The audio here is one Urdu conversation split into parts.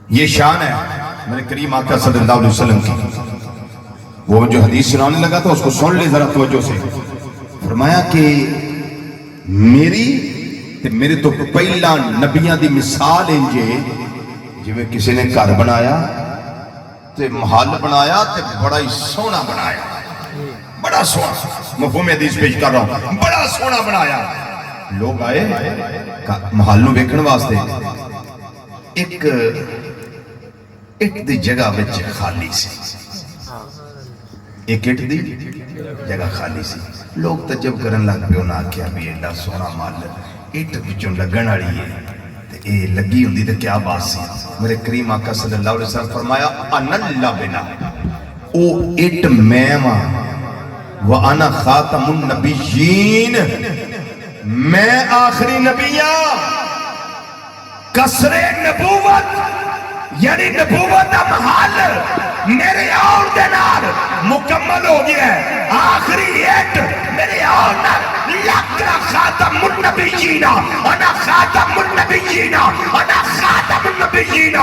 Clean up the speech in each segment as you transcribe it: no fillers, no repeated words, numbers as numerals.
یہ شان ہے میرے کریم آقا صلی اللہ علیہ وسلم کی. وہ جو حدیث سنانے لگا تھا اس کو سن لے ذرا توجہ سے. فرمایا کہ میرے تو پہلا نبیاں دی مثال انجے جویں کسی نے گھر بنایا تے محل بنایا تے بڑا ہی سونا بنایا, بڑا سونا, مفہوم حدیث پیش کر رہا ہوں, بڑا سونا بنایا. لوگ آئے محل نو ویکھن واسطے, ایک دی جگہ وچ خالی سی, ایک دی جگہ خالی سی. لوگ تجب کرن لگ پہ انہاں آکھیا بھی ایڈا سونا محل اٹ وچوں لگن والی ہے تے اے لگی ہوندی تے کیا بات سی. میرے کریم آقا صلی اللہ علیہ وسلم فرمایا انا لبنا, او اٹ میں ماں, وانا خاتم النبیین, میں آخری نبیاں. کسر نبوت یعنی نبوت دا محل میرے آن دے نال مکمل ہو گیا ہے. آخری ایٹ میرے آن لکھنا خاتم النبیین, انا خاتم النبیین, انا خاتم النبیین,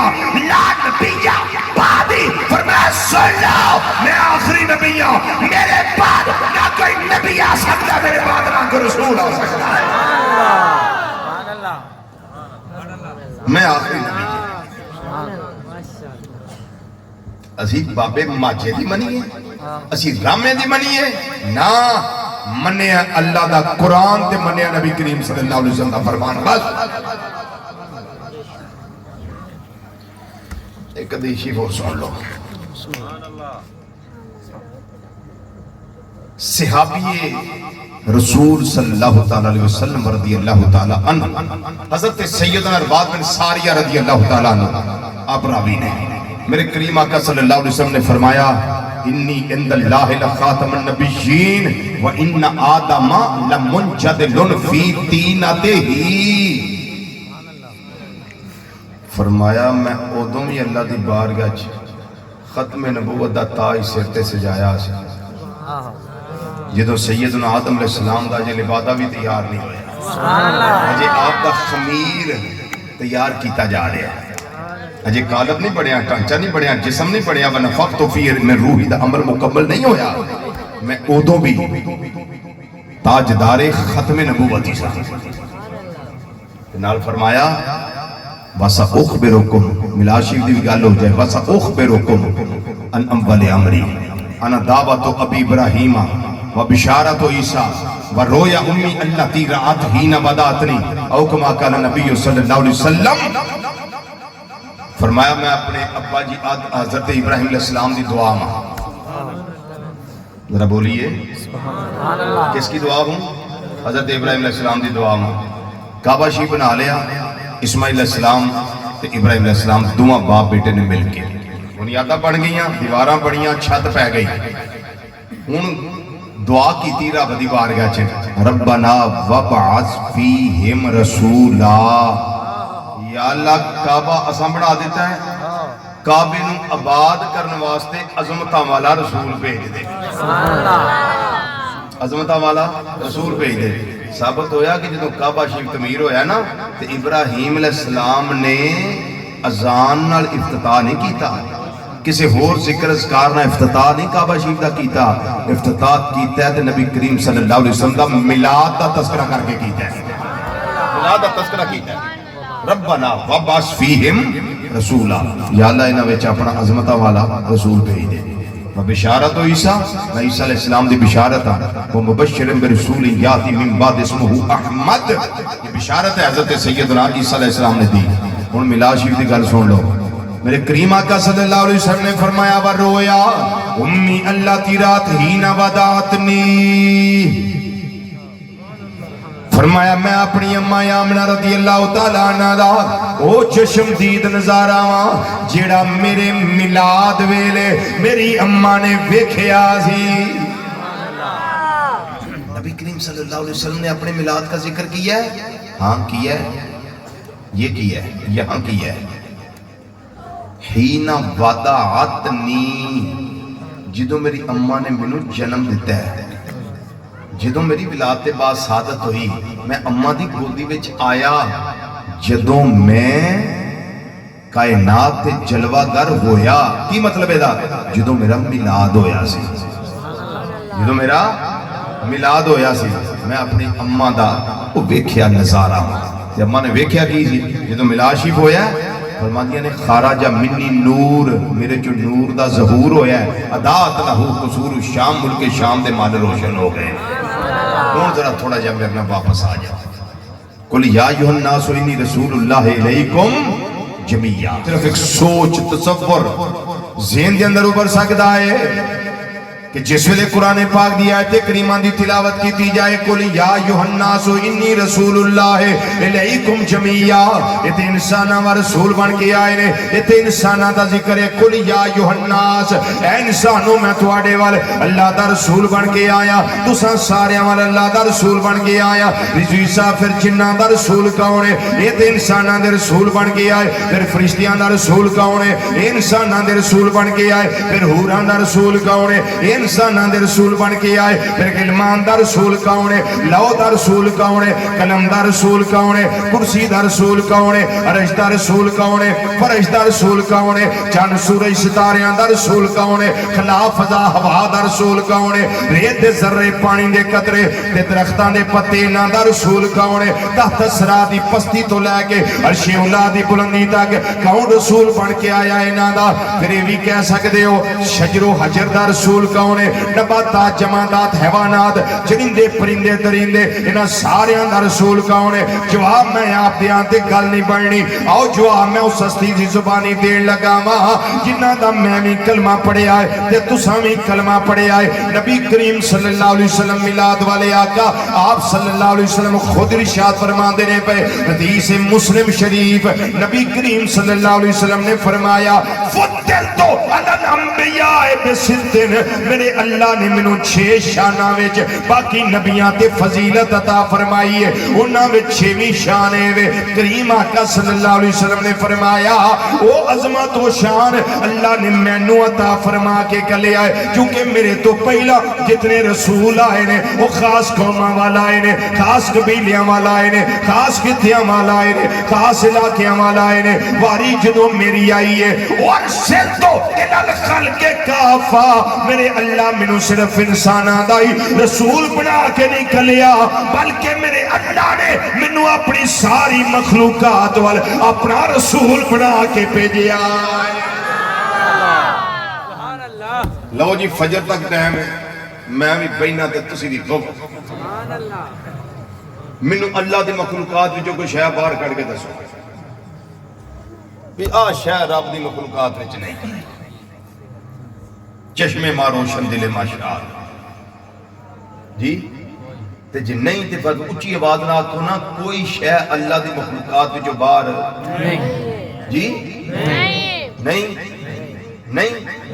لا نبیہ بعدی. فرمایا سن لو میں آخری نبی ہوں, میرے بعد نہ کوئی نبی آ سکتا, میرے بعد نہ کوئی رسول آ سکتا ہے. میں آخری نبی ہوں. اسی بابے ماجے دی منی ہے, اسی رامے دی منی ہے نا, منیا اللہ دا قرآن تے منیا نبی کریم صلی اللہ علیہ وسلم دا فرمان. بس ایک حدیث وہ سن لو. صحابی رسول صلی اللہ تعالیٰ علیہ وسلم رضی اللہ تعالیٰ عنہ حضرت سیدنا ارباد بن ساریہ رضی اللہ تعالیٰ عنہ آپ راوی نے, میرے کریم آقا صلی اللہ علیہ وسلم نے فرمایا انی عند اللہ لخاتم النبیین و ان آدم لمنجدل فی تینتہ. فرمایا میں ادوں بھی اللہ دی بارگاہ ختم نبوت دا تاج سر تے سجایا سی جدو سیدنا آدم علیہ السلام دا جے لبادہ بھی تیار نہیں ہویا, اجے آپ دا خمیر تیار کیتا جا رہا ہے, اجے قالب نہیں بڑھیا, ٹانچہ نہیں بڑھیا, جسم نہیں بڑھیا, ونفخت فیہ میں روحی دا عمل مکمل نہیں ہویا. میں ادوں بھی تاجدار ختم نبوتی سا. نال فرمایا وَسَا أُخْبِرُكُمْ, ملا شیف دی گل ہو جائے, وَسَا أُخْبِرُكُمْ ان اول امری انا دعوت ابی ابراہیم و بشارت عیسیٰ و رویا امی اللتی رعات ہین بداتنی او کما کالا نبی صلی اللہ علیہ وسلم. فرمایا میں اپنے ابا جی حضرت ابراہیم علیہ السلام دی دعا ماں, ذرا بولیے کس کی دعا ہوں؟ حضرت ابراہیم علیہ السلام دی دعا ماں. کعبہ شریف بنا لیا, اسماعیل علیہ السلام تے ابراہیم علیہ السلام دونوں باپ بیٹے نے مل کے بنیاداں بن گئیاں, دیواراں بڑیاں, چھت پہ گئی. ہن دعا کیتی رب دی بارگاہ چ ربنا وابعث فیہم رسولا. یا اللہ کعبہ اساں بنا دیتا ہے, کعبے نو آباد کرنے واسطے عظمتاں والا رسول بھیج دے, عظمتاں والا رسول بھیج دے. ثابت ہویا کہ جدوں کعبہ شریف تعمیر ہویا نا تے ابراہیم علیہ السلام نے اذان نال افتتاح نہیں کیتا, کسی ہور ذکر اذکار نہ افتتاح نہیں کعبہ شریف دا کیتا, افتتاح کیتا ہے تے نبی کریم صلی اللہ علیہ وسلم دا میلاد دا تذکرہ کر کے کیتا ہے, میلاد دا تذکرہ کیتا ہے. ربنا وابعث فیہم رسولا, یا اللہ انہاں وچ اپنا عظمتاں والا رسول بھیج دے. بشارت عیسیٰ, میں عیسیٰ علیہ السلام دی بشارت وہ مبشر برسول یاتی من بعد اسمہ احمد. یہ بشارت ہے حضرت سیدنا عیسیٰ علیہ السلام نے دی. ان ملا شریف دی گل سن لو. میرے کریم آقا صلی اللہ علیہ وسلم نے فرمایا ورویا امی اللہ تی رات ہین وداتنی. فرمایا میں اپنی اماں آمنہ رضی اللہ تعالیٰ عنہ دا او چشم دید نظارہ وہاں جیڑا میرے میلاد ویلے میری اماں نے ویکھیا سی. نبی کریم صلی اللہ علیہ وسلم نے اپنے میلاد کا ذکر کیا ہے, ہاں کیا ہے, یہ کیا ہے, یہاں کیا ہے. حین ودعتنی, جدو میری اماں نے منو جنم دیتا ہے, جدو میری ولادت بعد سعادت ہوئی, میں اماں دی گودی وچ آیا, جدو میں کائنات تے جلوہ گر ہویا کی مطلب ہے دا جدو میرا میلاد ہویا سی جدو میرا میلاد ہویا سی میں اپنی اماں دا وہ ویکھیا نظارہ تے اماں نے ویکھیا کی سی جدو میلاد شریف ہویا فرماندیاں نے خارجہ منی نور میرے جو نور دا ظہور ہویا ہے ادات لہو قصور شام ملک شام دے مال روشن ہو گئے کون ذرا تھوڑا جا میں اپنا واپس آ جاؤں قل یا ایھا الناس انی رسول اللہ علیکم جمیعہ صرف ایک سوچ تصور ذہن دے اندر ابھر سکتا ہے کہ جس ویلے قرآن پاک دی آیت کریمہ دی تلاوت کی جائے قل یا ایھا الناس انی رسول اللہ علیکم جمیعہ یہ تے انساناں وا رسول بن کے آئے نے یہ تے انساناں دا ذکر ہے قل یا ایھا الناس اے انسانوں میں تواڈے وال اللہ دا رسول بن کے آیا تساں ساریاں وال اللہ دا رسول بن کے آیا رضوی صاحب پھر جناں دا رسول کون ہے یہ تے انساناں دے رسول بن کے آئے پھر فرشتیاں دا رسول کون ہے یہ انساناں دے رسول بن کے آئے پھر حوراں دا رسول کون ہے انساناں دے رسول بن کے آئے پھر غلمان دا رسول کون ہے لو دا رسول کون ہے قلم دا رسول کون ہے کرسی دا رسول کون ہے عرش دا رسول کون ہے فرش دا رسول کون ہے چند سورج ستاریاں دا رسول کون ہے خلا فضا ہوا دا رسول کون ہے ریت دے ذرے پانی دے قطرے تے درختاں دے پتے انہاں دا رسول کون ہے تحت سرا دی پستی تو لے کے عرش اولا دی بلندی تک کون رسول بن کے آیا انہاں دا پھر یہ بھی کہہ سکتے ہو شجر و حجر دا رسول کون ہے نباتات جمادات حیوانات چرندے پرندے درندے انہاں ساریاں دا رسول کون ہے جواب میں آپ دیاں تے گل نہیں بڑھنی آؤ جواب میں اس ہستی دی زبانی دین لگا ماں جنہ دا میں بھی کلمہ پڑھے آئے تے تساں بھی کلمہ پڑھے آئے نبی کریم صلی اللہ علیہ وسلم میلاد والے آقا آپ صلی اللہ علیہ وسلم خود ارشاد فرما دینے پہ حدیث مسلم شریف نبی کریم صلی اللہ علیہ وسلم نے فرمایا فضلتو علی الانبیاء بستن میرے اللہ نے منو 6 شانہ وچ باقی نبیاں تے فضیلت عطا فرمائی ہے انہاں وچ 6ویں شان ہے کریم آقا صلی اللہ علیہ وسلم نے فرمایا او عظمت و شان اللہ نے مینوں عطا فرما کے کلے آئے کیونکہ میرے تو پہلا جتنے رسول آئے نے وہ خاص قوماں والا آئے نے خاص قبیلیاں والا آئے نے خاص خطیاں والا آئے نے خاص علاقیاں والا آئے نے واری جدو میری آئی ہے وَرْسِلْتُ إِلَى الْخَلْقِ كَافَةً میرے اللہ منو صرف انسان آدائی رسول بنا کے نکلیا بلکہ میرے اللہ نے منو اپنی ساری مخلوقات وال اپنا رسول بنا کے بھیجیا لو جی فجر تک ٹائم ہے میں بھی بہنا تے تسی دی گو منو اللہ دی مخلوقات جو کوئی شے باہر کر کے دسو بھی آ شے رب دی مخلوقات وچ نہیں چشمے ماں روشن دل ماشاء جی تے جی نہیں تے پر اچھی آواز نہ آکھو نا کوئی شے اللہ دی مخلوقات جو باہر جی نہیں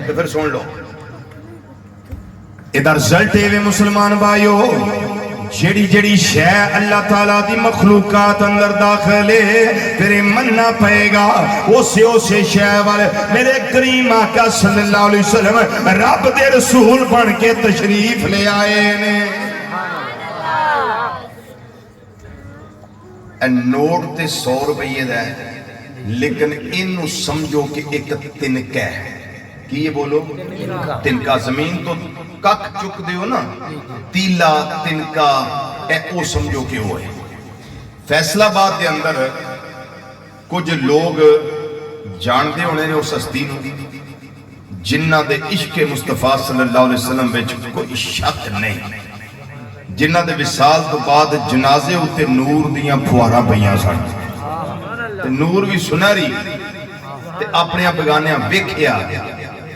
تو پھر سن لو ادھر رزلٹ ہے مسلمان بھائیو جڑی جڑی شے اللہ تعالیٰ دی مخلوقات اندر داخل ہے تیرے مننا پائے گا اسے شے والے میرے کریم آقا صلی اللہ علیہ وسلم رب دے رسول بن کے تشریف لے آئے نے نوٹ تے 100 روپیے دا ہے لیکن انہوں سمجھو کہ ایک تنکہ ہے کی یہ بولو تنکہ زمین تو کک چک دے ہو نا تیلا تنکہ اے او سمجھو کہ ہوئے فیصلہ بات دے اندر کچھ لوگ جان دے ہونے نے اس ہستی نو جنہ دے عشق مصطفیٰ صلی اللہ علیہ وسلم بچ کوئی شک نہیں جنہ دے وصال تو بعد جنازے ہوتے نور دیاں پھوارا پہیاں سن نور بھی سناری تے اپنے بگانیاں ویکھیا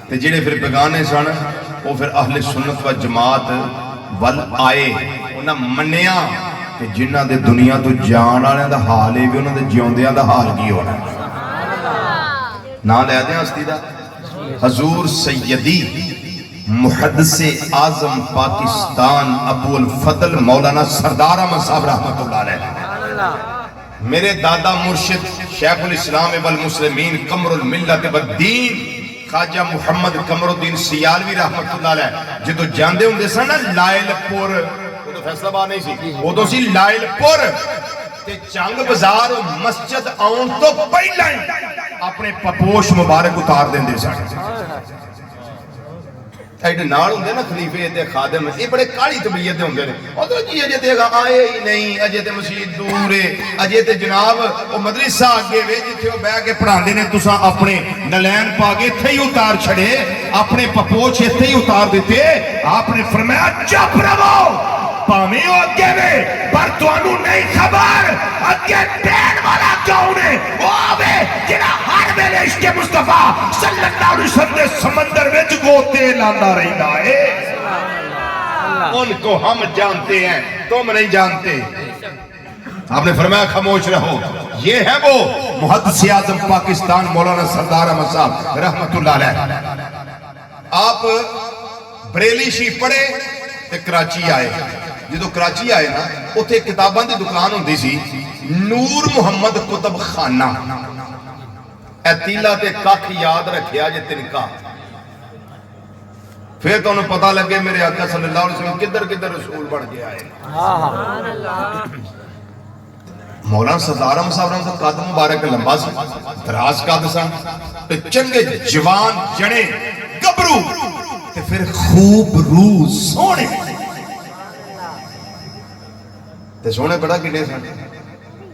تے جڑے پھر بگانے سن وہ پھر اہل سنت و جماعت ول آئے انہاں منیا کہ جنہ دے دنیا تو جان آنے دا حال ہے بھی انہاں دے جیوندیاں دا حال کی ہونا نا لے دیں ہستی دا حضور سیدی محدث اعظم پاکستان ابو الفضل مولانا سردار احمد صاحب رحمت اللہ علیہ میرے دادا مرشد شیخ الاسلام والمسلمین قمر الملت والدین خواجہ محمد قمر الدین سیالوی رحمت اللہ علیہ جدو جاندے ہوں دے سا نا لائل پور وہ تو فیصلہ بات نہیں سی وہ تو سی لائل پور تے چنگ بزار مسجد آن تو پہلائیں اپنے اپنے پپوش مبارک اتار دیں دے ساڑھے ایڈے نال ہوں نا خلیفے تے خادم یہ بڑے کالی طبیعت ہوں گے اور تو جی اجے تے آئے ہی نہیں اجے تے مسجد دور ہے اجے تے جناب وہ مدرسہ آگے وے جتھے وہ بہ کے پڑھا دینے تساں اپنے نلین پاگے تھے ہی اتار چھڑے اپنے پپوچ تھے ہی اتار دیتے آپ نے فرمایا چپ رہو پامی ہو اگے میں پر تو انہوں نہیں خبر اگے دین والا کون ہے وہ آوے جنہ ہر میلے عشق مصطفیٰ صلی اللہ علیہ وسلم نے سمندر میں گوتے لاندہ رہی دائے ان کو ہم جانتے ہیں تم نہیں جانتے آپ نے فرمایا خاموش رہو یہ ہے وہ محدث اعظم پاکستان مولانا سردار احمد صاحب رحمت اللہ علیہ آپ بریلی شیف پڑھے تے کراچی آئے جدو کراچی آئے نا اتھے کتاباں دی دکان ہوندی سی نور محمد کتب خانہ اے تیلا تے کاکھ یاد رکھیا جے تنکا پھر تو انہوں پتہ لگے میرے آقا صلی اللہ علیہ وسلم کدھر کدھر رسول بڑھ گیا ہے مولانا سردار احمد صاحب رحمت قد مبارک لمبا سی دراز قد سا تے چنگے جوان جڑے گبرو تے پھر خوب روح سونے تے سونے بڑا گنے سن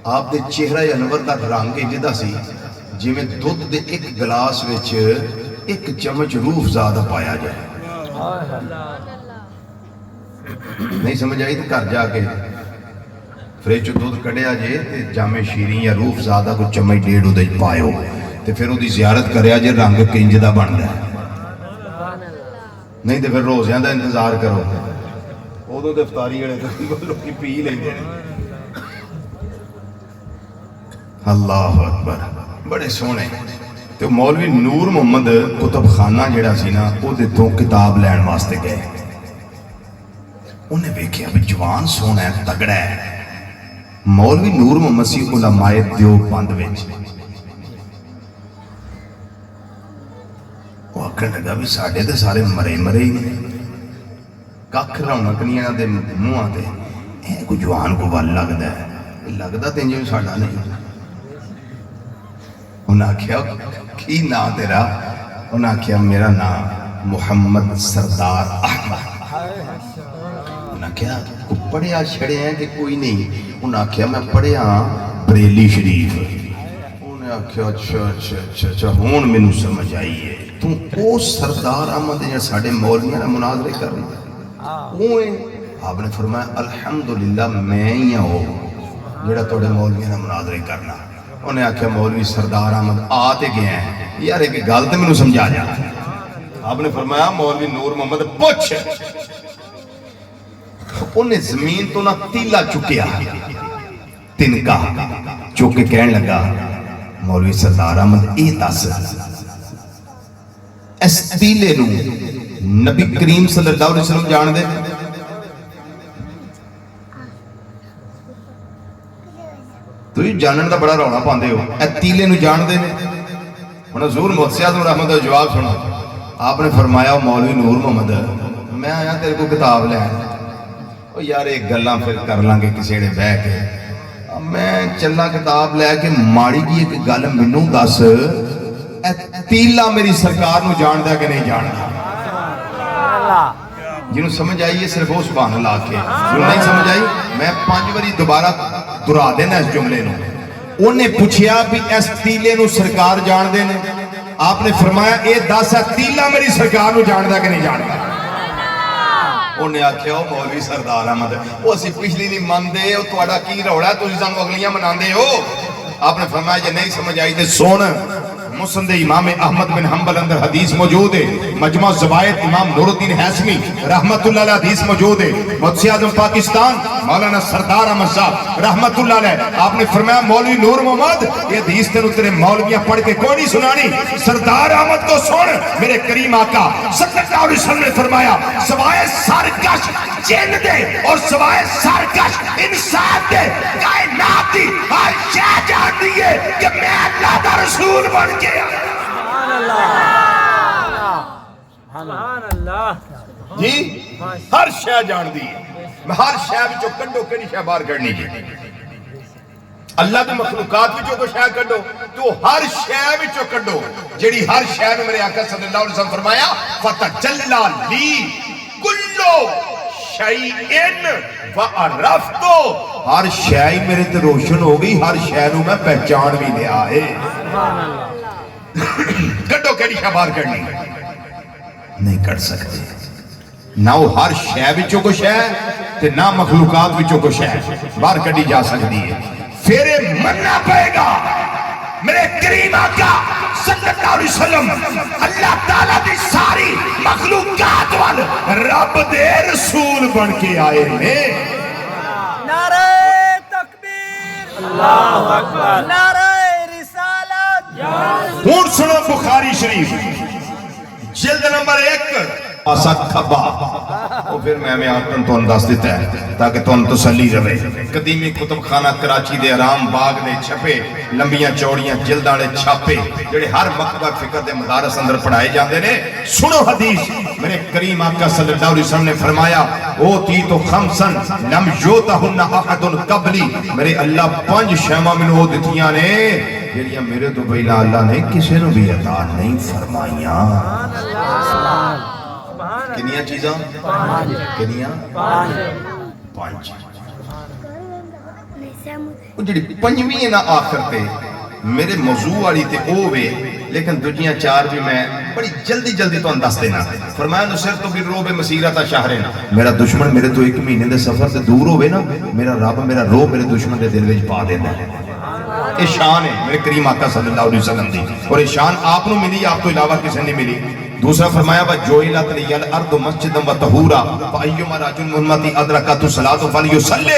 آپ دے چہرہ انور دا رنگ جدا سی جی میں دودھ دے ایک گلاس وچ ایک چمچ روح زیادہ پایا جائے نہیں سمجھ آئی تو گھر جا کے فریج دودھ کڑیا جے تے جامع شیریں یا روح زیادہ کو چمچ ڈیڑھ دے پائیو تے پھر وہ دی زیارت کریا جے رنگ کنجدہ بن رہا ہے نہیں تے پھر روزیاں دا انتظار کرو وہ تو دفتاری گڑے لوگ کی پی لیں گے اللہ اکبر بڑے سونے تو مولوی نور محمد کتب خانہ جڑا سی نا وہ دیتوں کتاب لین واسطے گئے انہیں بیکھے اب جوان سونا ہے تگڑا ہے مولوی نور محمد سی علماء دیوبند وچ وہ آکھن لگا بھی ساڑھے دے سارے مرے مرے ہی نہیں کاکھ رونکنیاں دے منہ آتے اے کوئی جوان کو بل لگتا ہے لگتا تینجے بھی ساڑھا نہیں انہاں کیا کی نا تیرا انہاں کیا میرا نام محمد سردار احمد انہاں کیا کو پڑھیا چھڑے ہیں کہ کوئی نہیں انہاں کیا میں پڑھیا بریلی شریف انہاں کیا اچھا ہون میں نو سمجھ آئیے تم او سردار احمد یا ساڑھے مولویاں مناظرے کر رہی آپ نے فرمایا الحمدللہ میں ہی ہوں جڑا توڑے مولویاں مناظرے کرنا انہیں آکھیا مولوی سردار احمد آتے گئے ہیں یار ایک گالتے میں نو سمجھا جا آپ نے فرمایا مولوی نور محمد پوچھ انہیں زمین تو نہ تیلا چکیا تنکا چکے کہنے لگا مولوی سردار احمد اے دس اس تیلے نو نبی کریم صلی اللہ علیہ وسلم جان دے تو یہ جانن دا بڑا رونا پاندے ہو اے تیلے نو جان دے انہوں حضور محسیات رحمت اللہ جواب سنا آپ نے فرمایا مولوی نور محمد میں آیا تیرے کو کتاب لے او یار ایک گلاں پھر کر لیں گے کسی نے بہ کے میں چلا کتاب لے کے ماڑی کی ایک گل منوں دس اے تیلا میری سرکار نو جان دا کہ نہیں جان دا جنہوں سمجھ آئیے صرف وہ سبحان اللہ کے جنہوں نہیں سمجھ آئی میں 5 باری دوبارہ درا دینا اس جملے نو انہیں پوچھیا بھی اس تیلے نو سرکار جان دینے آپ نے فرمایا اے 10 تیلا میری سرکار نو جان دا کہ نہیں جان دا انہیں آکھیا ہو مولوی سردار احمد وہ اسی پچھلی نہیں مان دے وہ توڑا کی روڑا ہے تجھے سانگو اگلیاں منان دے ہو آپ نے فرمایا جے نہیں سمجھ آئی دے سون مسند امام احمد بن حنبل اندر حدیث موجود ہے مجمع زوائد امام نور الدین حیثمی رحمت اللہ علیہ حدیث موجود ہے محدث اعظم پاکستان مولانا سردار احمد صاحب رحمت اللہ علیہ آپ نے فرمایا مولوی نور محمد یہ حدیث تیرے مولویاں پڑھ کے کوئی نہیں سنانی سردار احمد کو سن میرے کریم آقا صلی اللہ علیہ وسلم نے فرمایا سوائے سرکش جن دے اور سوائے سرکش انسان دے کائنات دی ہر شے جان دیئے کہ میں اللہ دا رسول بن کے سبحان اللہ جی ہر شے جان دی میں ہر شے وچوں کڈو کیڑی شے باہر کڈنی جی اللہ کی مخلوقات وچوں کوئی شے کڈو تو ہر شے وچوں کڈو جیڑی ہر شے نوں میرے آقا صلی اللہ علیہ وسلم فرمایا فتجلی لی کلو شیئن وعرفتو، ہر شے میرے تے روشن ہو گئی، ہر شے نوں میں پہچان بھی لیا ہے۔ کڈو کیڑی شے باہر کڈنی نہیں کر سکتے، نہ وہ ہر شے وچوں کوئی شے تے نہ مخلوقات وچوں کوئی شے باہر کڈی جا سکتی ہے۔ پھر مننا پائے گا میرے کریم آقا صلی اللہ علیہ وسلم اللہ تعالیٰ دی ساری مخلوقات وال رب دے رسول بن کے آئے ہیں۔ نعرہ تکبیر، اللہ اکبر، نعرہ رسالت۔ ہون سنو بخاری شریف جلد نمبر 1 آسا کھبا، وہ پھر میں آتن تو انداز دیتا ہے تاکہ تو ان تسلی رہے۔ قدیمی کتب خانہ کراچی دے آرام باغ دے چھپے لمبیاں چوڑیاں جلدانے چھاپے جڑے ہر مکتبہ فکر دے مدارس اندر پڑھائے جاندے نے۔ سنو حدیث میرے کریم آقا صلی اللہ علیہ وسلم نے فرمایا اوتی تو خمسن لم یوتہن احد قبلی، میرے اللہ 5 شیمہ من وہ دتیاں نے جڑیاں میرے تو پہلا اللہ نے کسی نو بھی عطا نہیں فرمائیاں۔ کنیاں چیزاں؟ کنیاں؟ 5۔ وہ جڑی 5ویں نا آخر پہ میرے موضوع والی تے اووے، لیکن دنیا 4 بھی میں بڑی جلدی تو انداز دینا۔ فرمایا نصر تو بھی روب مسیرتا شہرنا، میرا دشمن میرے تو 1 مہینے دے سفر سے دور ہوئے نا، میرا رب میرا روب میرے دشمن دے دل وچ پا دینا ہے۔ یہ شان ہے میرے کریم آقا صلی اللہ علیہ وسلم دی، اور یہ شان آپ نو ملی، آپ تو علاوہ کسی نہیں ملی۔ دوسرا فرمایا وَجُعِلَتْ لِيَ الْأَرْضُ مَسْجِدًا وَطَهُورًا فَأَيُّمَا رَجُلٍ مِّنْ أُمَّتِي أَدْرَكَتْهُ الصَّلَاةُ فَلْيُصَلِّ،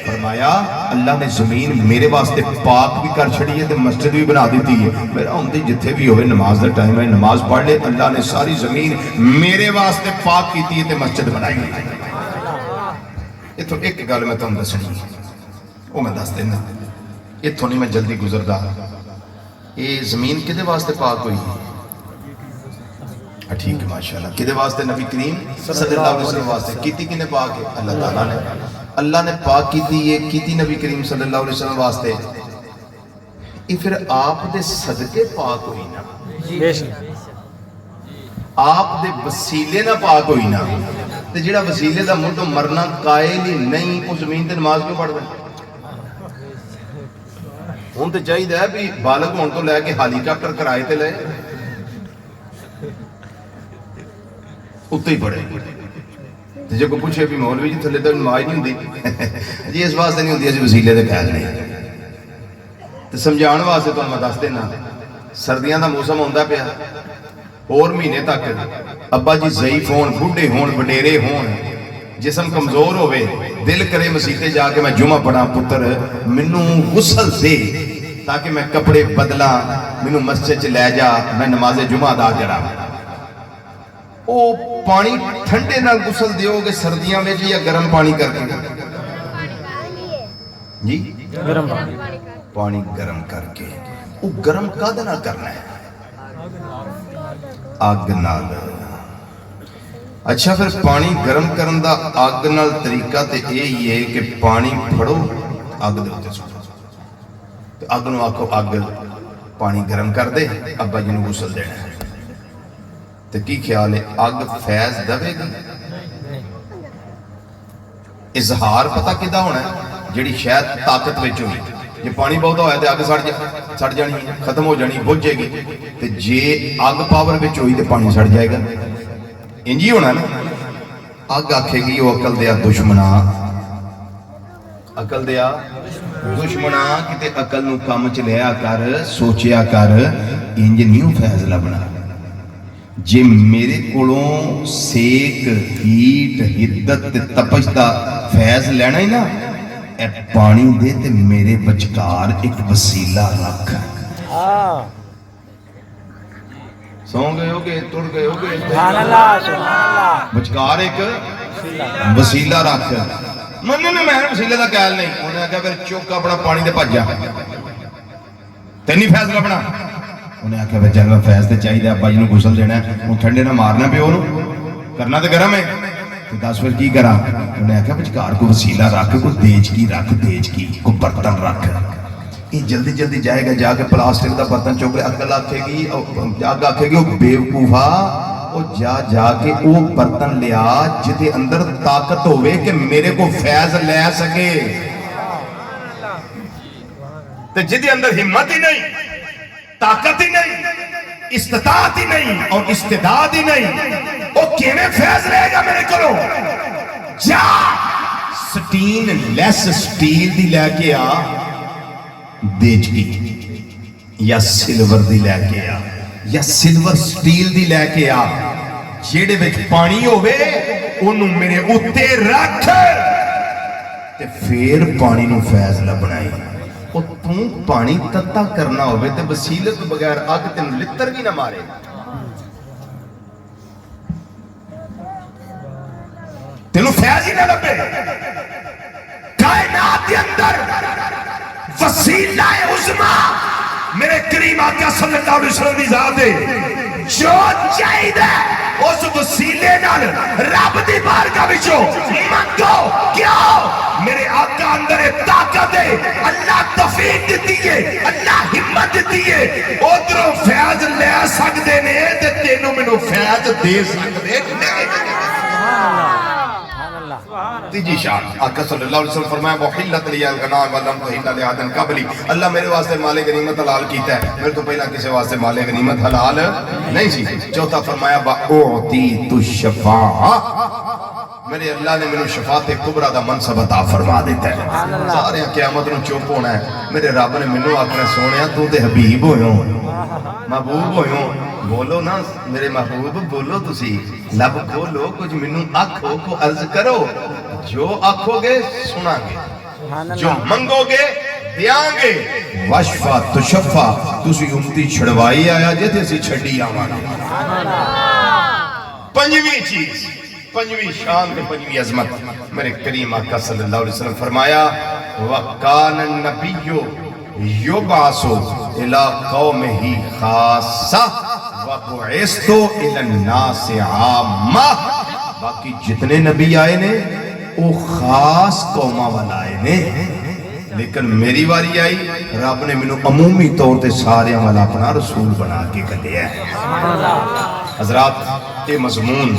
فرمایا اللہ نے زمین میرے واسطے پاک بھی کر چھڑی ہے تے مسجد بھی بنا دیتی ہے۔ میرا ہوندی جتھے بھی ہوئے نماز دا ٹائم ہے نماز پڑھ لے، اللہ نے ساری زمین میرے واسطے پاک کیتی ہے تے مسجد بنائی ہے۔ یہ تو ایک گل میں تم دسنی وہ میں دس دینا، یہ تو نہیں میں جلدی گزردا۔ یہ زمین کدے واسطے پاک ہوئی ہے؟ ٹھیک ہے ماشاءاللہ، کدے واسطے؟ نبی کریم صلی اللہ علیہ وسلم واسطے۔ کیتی کنے پاک ہے؟ اللہ تعالیٰ نے، اللہ نے پاک کیتی یہ کیتی نبی کریم صلی اللہ علیہ وسلم واسطے۔ یہ پھر آپ دے صدقے پاک ہوئی نا، آپ دے وسیلے نہ پاک ہوئی نا، تے جڑا وسیلے دا مڈو مرنا قائل ہی نہیں وہ زمین تے نماز کیوں پڑھ رہے؟ ہوں تو چاہیے بھی بالغ ہون تو لے کے ہیلی کاپٹر کرائے تے لے اتنے ہی پڑھے۔ جی کوئی پوچھے بھی مولوی جی تھلے تو نماز نہیں ہوندی، جی اس واسطے نہیں ہوندی، اسی وسیلے دے خیال نہیں۔ تو سمجھان واسطے تو میں دس دینا، سردیاں دا موسم ہوندا پیا، اور مہینے تک ابا جی ضعیف ہون، بڈھے ہون، وڈیرے ہون، جسم کمزور ہوئے، دل کرے مسیتے جا کے میں جمعہ پڑھا، پتر منوں غسل دے تاکہ میں کپڑے بدلا، منوں مسجد چ لے جا، میں نماز جمعہ ادا کرا۔ او پانی ٹھنڈے نال غسل دیو گے سردیاں میں یا گرم پانی کر کے؟ جی گرم پانی گرم کر کے۔ وہ گرم کد نہ کرنا ہے؟ آگ نال۔ اچھا پھر پانی گرم کرن دا آگ نال طریقہ تے یہی ہے کہ پانی پھڑو آگ دے ہوتے سکو، آگ نو آکھو آگ پانی گرم کر دے، ابا جی نو غسل دینا ہے۔ تو کی خیال ہے آگ فیض دوے گی؟ اظہار پتہ کدہ ہونا ہے جڑی شاید طاقت وچ ہوئی، جے پانی بہت ہویا تے آگ سڑ جانی، ختم ہو جانی، بجھ جائے گی۔ تے جے آگ پاور وچ ہوئی تے پانی سڑ جائے گا، انجی ہونا نا۔ آگ آکھے گی وہ عقل دیا دشمنا، عقل دیا دشمنا، کتے عقل نو کام چ لیا کر، سوچیا کر، انج نہیں فیض لبنا۔ جے میرے کولوں سیک، ہیٹ، حدت تے تپش دا فیض لینا ہی نا، اے پانی دے تے میرے بچکار ایک وسیلہ رکھ۔ سو گئے ہو گئے، ٹر گئے ہو گئے، سبحان اللہ سبحان اللہ، بچکار ایک وسیلہ رکھ۔ مننے نے میں وسیلے دا خیال نہیں، انہیں آگیا پھر چوک اپنا پانی دے پاجا تینی فیض لبنا۔ انہیں آکھا بھائی چل میں فیض تے چاہیے ابا جی نو غسل دینا ہے، وہ ٹھنڈے نہ مارنا پہ انہوں کرنا تے گرم ہے، تو 10 پھر کی کرا؟ انہیں آکھا بچکار کو وسیلہ رکھ، کو دیج کی رکھ، دیج کی کو برتن رکھ۔ یہ جلدی جلدی جائے گا جا کے پلاسٹک دا برتن چوک لے اکل آکھے گی اگ آکھے گی وہ بیوقوفا وہ جا کے وہ برتن لیا جدے اندر طاقت ہوئے کہ میرے کو فیض لے سکے تو جدے اندر ہمت ہی نہیں طاقت ہی نہیں استطاعت ہی نہیں اور استعداد ہی نہیں وہ کیویں فیض لے گا میرے کو جا سٹین لیس سٹیل دی لے کے آ دیج کی یا سلور دی لے کے آ یا سلور سٹیل دی لے کے آ جیڑے وچ پانی ہوئے انہوں میرے اتے رکھ تے پھر پانی نو فیض لبنائی اور تم پانی تتا کرنا ہوئے تے وسیلے تو بغیر آگ تین لتر بھی نہ مارے تینوں فیض ہی نہ لبے کائنات کے اندر وسیلہ عظمہ میرے کریم آقا صلی اللہ علیہ وسلم دی ذات ہے جو چاہیے اس وسیلے نال رب دی بارگاہ وچوں منگو کیوں میرے آقا اندر طاقت ہے اللہ توفیق دیتی ہے اللہ ہمت دیتی ہے ادھروں فیض لے سکتے نے تے تینوں مینوں فیض دے سکتے تیجی شان آقا صلی اللہ علیہ وسلم فرمایا وحلت لی الغنائم ولم تحل لأحد قبلی اللہ میرے واسطے مال غنیمت حلال کیتا ہے میرے تو پہلا کسی واسطے مال غنیمت حلال نہیں سی چوتھا فرمایا وَأُعْتِيتُ الشَّفَاعَ میرے اللہ نے میرے شفاعت کبرا دا منصب عطا فرما دیتا ہے سارے قیامت نو چوپ ہونا ہے میرے رب نے منو آخر سونے تو تے حبیب ہوئے محبوب ہوئے بولو نا میرے محبوب بولو تسی لب کھولو کچھ منو آنکھو کو عرض کرو جو آنکھو گے سنا گے جو منگو گے دیاں گے وشفا تشفا تسی امتی چھڑوائی آیا جے تھی اسی چھڑی آوانا پنجویں چیز پنجویں شان کے پنجویں عظمت میرے کریم آقا صلی اللہ علیہ وسلم فرمایا وَقَانَ النَّبِيُّ يُبْعَثُ إِلَىٰ قَوْمِهِ خَاصَّةً وَبُعِثْتُ إِلَى النَّاسِ عَامَّةً باقی جتنے نبی آئے نے وہ خاص قومہ والا آئے نے لیکن میری واری آئی رب نے منو عمومی طور تے سارے والا اپنا رسول بنا کے کہتے ہیں حضرات یہ مضمون